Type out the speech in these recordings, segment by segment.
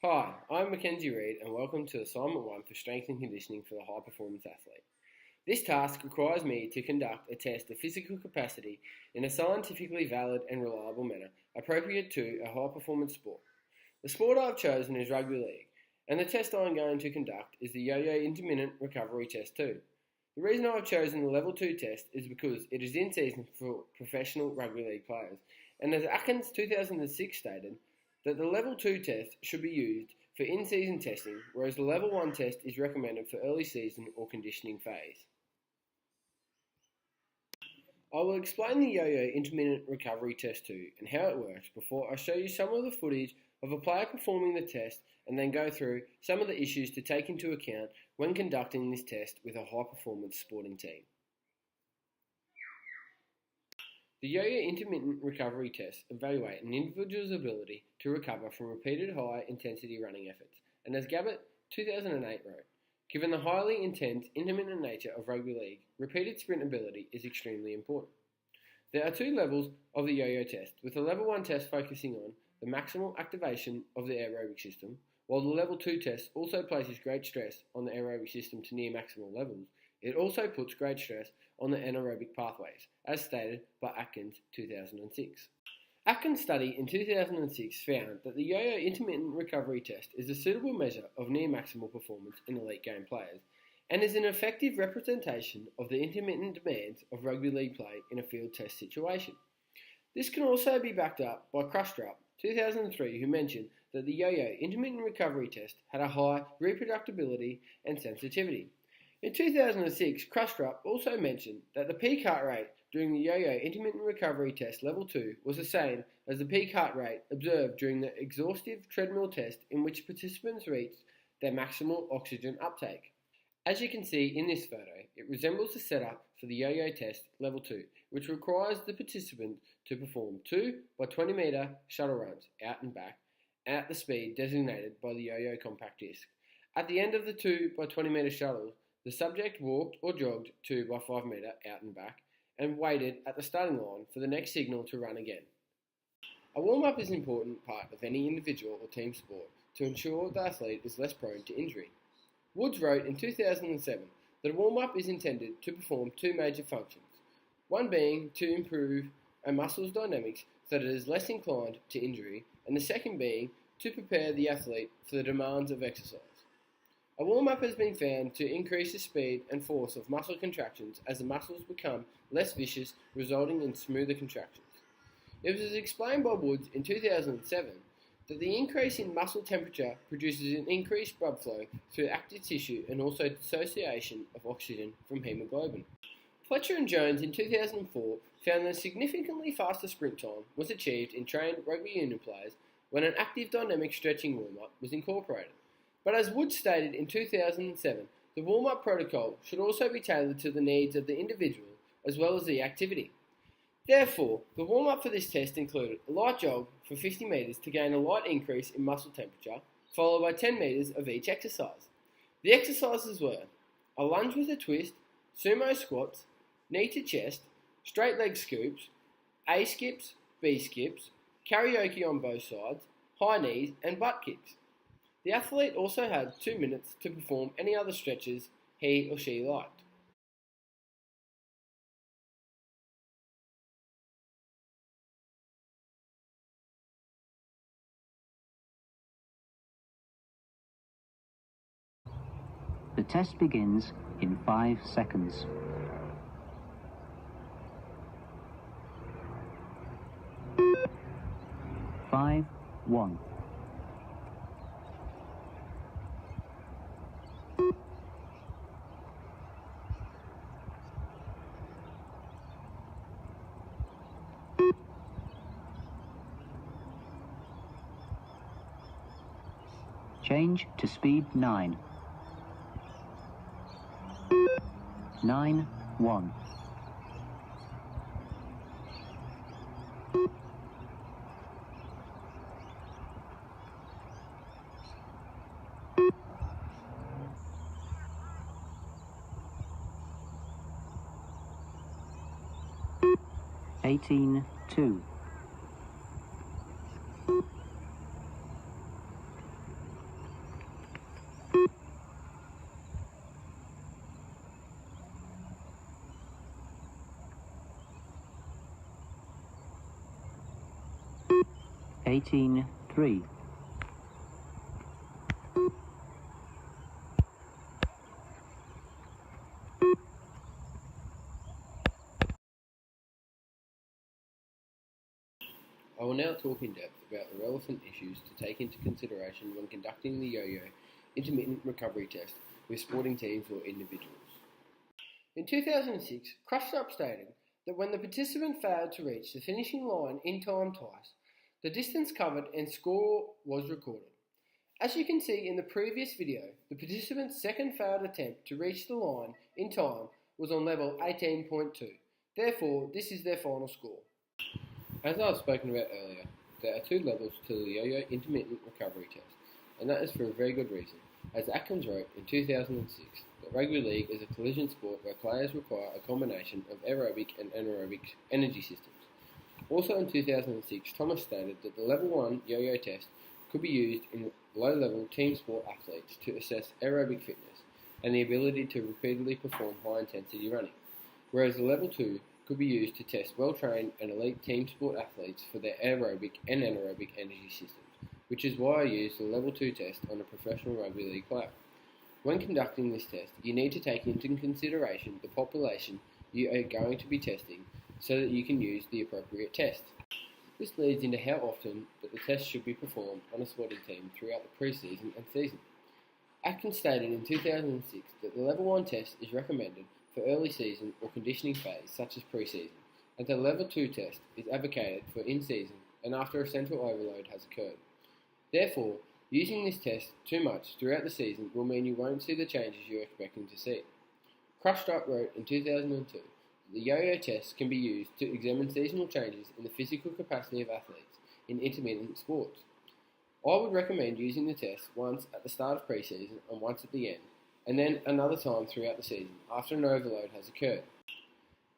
Hi, I'm Mackenzie Reid and welcome to Assignment 1 for Strength and Conditioning for the High Performance Athlete. This task requires me to conduct a test of physical capacity in a scientifically valid and reliable manner appropriate to a high performance sport. The sport I've chosen is rugby league, and the test I'm going to conduct is the Yo-Yo Intermittent Recovery Test 2. The reason I've chosen the Level 2 test is because it is in season for professional rugby league players, and as Atkins 2006 stated, that the Level 2 test should be used for in-season testing, whereas the Level 1 test is recommended for early season or conditioning phase. I will explain the Yo-Yo Intermittent Recovery Test 2 and how it works before I show you some of the footage of a player performing the test and then go through some of the issues to take into account when conducting this test with a high-performance sporting team. The Yo-Yo Intermittent Recovery Tests evaluate an individual's ability to recover from repeated high-intensity running efforts, and as Gabbett 2008 wrote, given the highly intense, intermittent nature of rugby league, repeated sprint ability is extremely important. There are two levels of the Yo-Yo test, with the Level 1 test focusing on the maximal activation of the aerobic system, while the Level 2 test also places great stress on the aerobic system to near maximal levels. It also puts great stress on the anaerobic pathways, as stated by Atkins 2006. Atkins' study in 2006 found that the Yo-Yo Intermittent Recovery Test is a suitable measure of near maximal performance in elite game players, and is an effective representation of the intermittent demands of rugby league play in a field test situation. This can also be backed up by Crustrup 2003, who mentioned that the Yo-Yo Intermittent Recovery Test had a high reproducibility and sensitivity. In 2006, Crustrup also mentioned that the peak heart rate during the Yo-Yo Intermittent Recovery Test Level 2 was the same as the peak heart rate observed during the exhaustive treadmill test in which participants reached their maximal oxygen uptake. As you can see in this photo, it resembles the setup for the Yo-Yo Test Level 2, which requires the participant to perform 2 by 20 metre shuttle runs out and back at the speed designated by the Yo-Yo compact disc. At the end of the 2 by 20 metre shuttle, the subject walked or jogged 2 by 5 metre out and back and waited at the starting line for the next signal to run again. A warm-up is an important part of any individual or team sport to ensure the athlete is less prone to injury. Woods wrote in 2007 that a warm-up is intended to perform two major functions, one being to improve a muscle's dynamics so that it is less inclined to injury, and the second being to prepare the athlete for the demands of exercise. A warm-up has been found to increase the speed and force of muscle contractions as the muscles become less vicious, resulting in smoother contractions. It was explained by Woods in 2007 that the increase in muscle temperature produces an increased blood flow through active tissue and also dissociation of oxygen from hemoglobin. Fletcher and Jones in 2004 found that a significantly faster sprint time was achieved in trained rugby union players when an active dynamic stretching warm-up was incorporated. But as Woods stated in 2007, the warm-up protocol should also be tailored to the needs of the individual as well as the activity. Therefore, the warm-up for this test included a light jog for 50 metres to gain a light increase in muscle temperature, followed by 10 metres of each exercise. The exercises were a lunge with a twist, sumo squats, knee to chest, straight leg scoops, A skips, B skips, karaoke on both sides, high knees and butt kicks. The athlete also had 2 minutes to perform any other stretches he or she liked. The test begins in 5 seconds. Five, 1. Change to speed 9. 9, 1. Eighteen, 2. 18.3. I will now talk in depth about the relevant issues to take into consideration when conducting the yo-yo intermittent recovery test with sporting teams or individuals. In 2006, Crushtrup stated that when the participant failed to reach the finishing line in time twice, the distance covered and score was recorded. As you can see in the previous video, the participant's second failed attempt to reach the line in time was on level 18.2. Therefore, this is their final score. As I've spoken about earlier, there are two levels to the yo-yo intermittent recovery test, and that is for a very good reason. As Atkins wrote in 2006, that rugby league is a collision sport where players require a combination of aerobic and anaerobic energy systems. Also in 2006, Thomas stated that the level 1 yo-yo test could be used in low-level team sport athletes to assess aerobic fitness and the ability to repeatedly perform high-intensity running, whereas the level 2 could be used to test well-trained and elite team sport athletes for their aerobic and anaerobic energy systems, which is why I use the level 2 test on a professional rugby league player. When conducting this test, you need to take into consideration the population you are going to be testing so that you can use the appropriate test. This leads into how often that the test should be performed on a sporting team throughout the pre-season and season. Atkins stated in 2006 that the level 1 test is recommended for early season or conditioning phase such as pre-season, and the level 2 test is advocated for in-season and after a central overload has occurred. Therefore, using this test too much throughout the season will mean you won't see the changes you're expecting to see. Crushtrup wrote in 2002 that the yo-yo test can be used to examine seasonal changes in the physical capacity of athletes in intermittent sports. I would recommend using the test once at the start of pre-season and once at the end, and then another time throughout the season after an overload has occurred.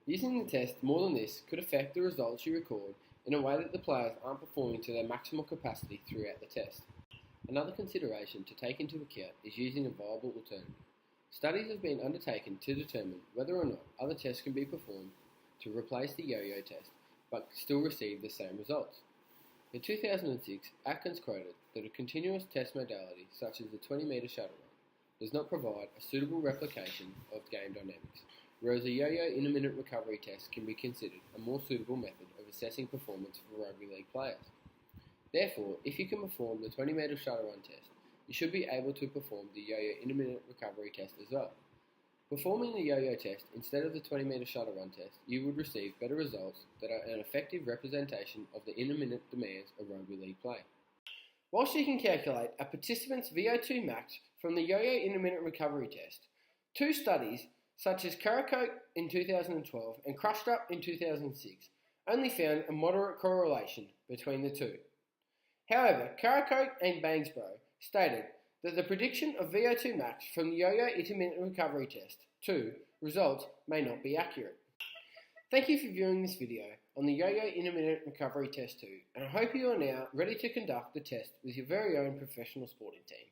Using the test more than this could affect the results you record in a way that the players aren't performing to their maximal capacity throughout the test. Another consideration to take into account is using a viable alternative. Studies have been undertaken to determine whether or not other tests can be performed to replace the yo-yo test but still receive the same results. In 2006, Atkins quoted that a continuous test modality such as the 20-metre shuttle run does not provide a suitable replication of game dynamics, whereas a yo-yo intermittent recovery test can be considered a more suitable method of assessing performance for rugby league players. Therefore, if you can perform the 20-metre shuttle run test, you should be able to perform the yo-yo intermittent recovery test as well. Performing the yo-yo test instead of the 20-metre shuttle run test, you would receive better results that are an effective representation of the intermittent demands of rugby league play. Whilst you can calculate a participant's VO2 max from the yo-yo intermittent recovery test, two studies, such as Karakoke in 2012 and Crushtrup in 2006, only found a moderate correlation between the two. However, Karakoke and Bangsborough stated that the prediction of VO2 max from the yo-yo intermittent recovery test 2 results may not be accurate. Thank you for viewing this video on the yo-yo intermittent recovery test 2, and I hope you are now ready to conduct the test with your very own professional sporting team.